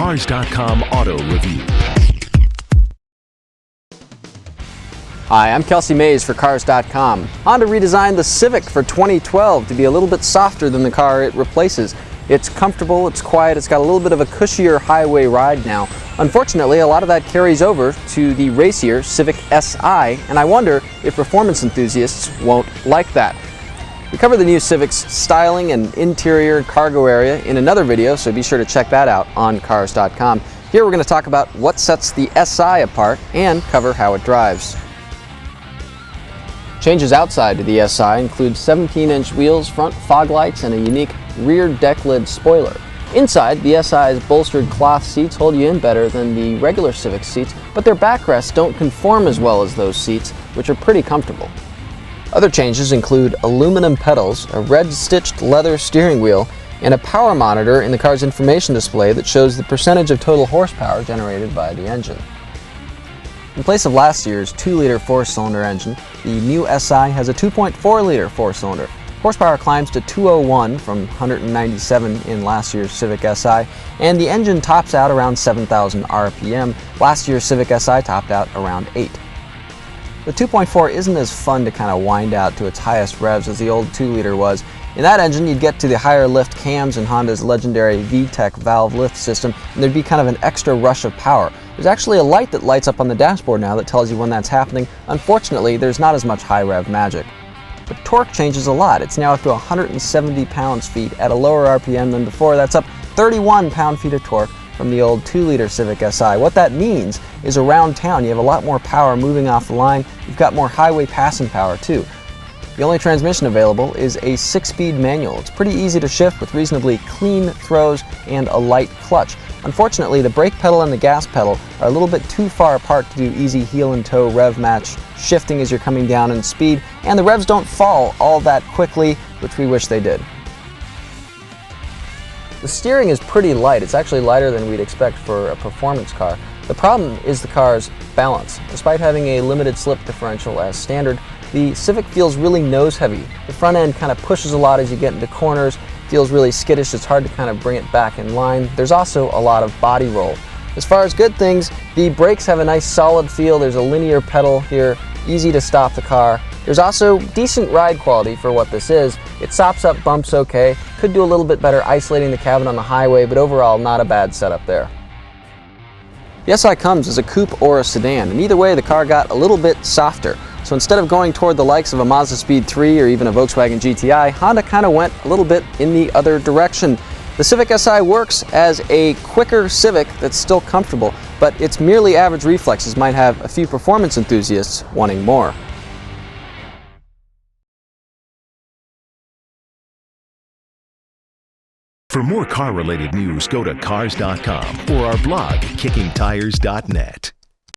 Cars.com Auto Review. Hi, I'm Kelsey Mays for Cars.com. Honda redesigned the Civic for 2012 to be a little bit softer than the car it replaces. It's comfortable, it's quiet, it's got a little bit of a cushier highway ride now. Unfortunately, a lot of that carries over to the racier Civic Si, and I wonder if performance enthusiasts won't like that. We cover the new Civic's styling and interior cargo area in another video, so be sure to check that out on Cars.com. Here we're going to talk about what sets the Si apart and cover how it drives. Changes outside to the Si include 17-inch wheels, front fog lights, and a unique rear deck lid spoiler. Inside, the Si's bolstered cloth seats hold you in better than the regular Civic seats, but their backrests don't conform as well as those seats, which are pretty comfortable. Other changes include aluminum pedals, a red-stitched leather steering wheel, and a power monitor in the car's information display that shows the percentage of total horsepower generated by the engine. In place of last year's 2-liter 4-cylinder engine, the new Si has a 2.4-liter 4-cylinder. Horsepower climbs to 201 from 197 in last year's Civic Si, and the engine tops out around 7,000 RPM. Last year's Civic Si topped out around 8. The 2.4 isn't as fun to kind of wind out to its highest revs as the old 2-liter was. In that engine, you'd get to the higher lift cams in Honda's legendary VTEC valve lift system, and there'd be kind of an extra rush of power. There's actually a light that lights up on the dashboard now that tells you when that's happening. Unfortunately, there's not as much high rev magic. The torque changes a lot. It's now up to 170 pounds-feet at a lower RPM than before. That's up 31 pound-feet of torque from the old 2-liter Civic Si. What that means is around town you have a lot more power moving off the line. You've got more highway passing power too. The only transmission available is a 6-speed manual. It's pretty easy to shift with reasonably clean throws and a light clutch. Unfortunately, the brake pedal and the gas pedal are a little bit too far apart to do easy heel and toe rev match shifting as you're coming down in speed, and the revs don't fall all that quickly, which we wish they did. The steering is pretty light. It's actually lighter than we'd expect for a performance car. The problem is the car's balance. Despite having a limited slip differential as standard, the Civic feels really nose heavy. The front end kind of pushes a lot as you get into corners, feels really skittish. It's hard to kind of bring it back in line. There's also a lot of body roll. As far as good things, the brakes have a nice solid feel. There's a linear pedal here, easy to stop the car. There's also decent ride quality for what this is. It sops up bumps okay, could do a little bit better isolating the cabin on the highway, but overall not a bad setup there. The Si comes as a coupe or a sedan, and either way the car got a little bit softer. So instead of going toward the likes of a Mazda Speed 3 or even a Volkswagen GTI, Honda kind of went a little bit in the other direction. The Civic Si works as a quicker Civic that's still comfortable, but its merely average reflexes might have a few performance enthusiasts wanting more. For more car-related news, go to Cars.com or our blog, KickingTires.net.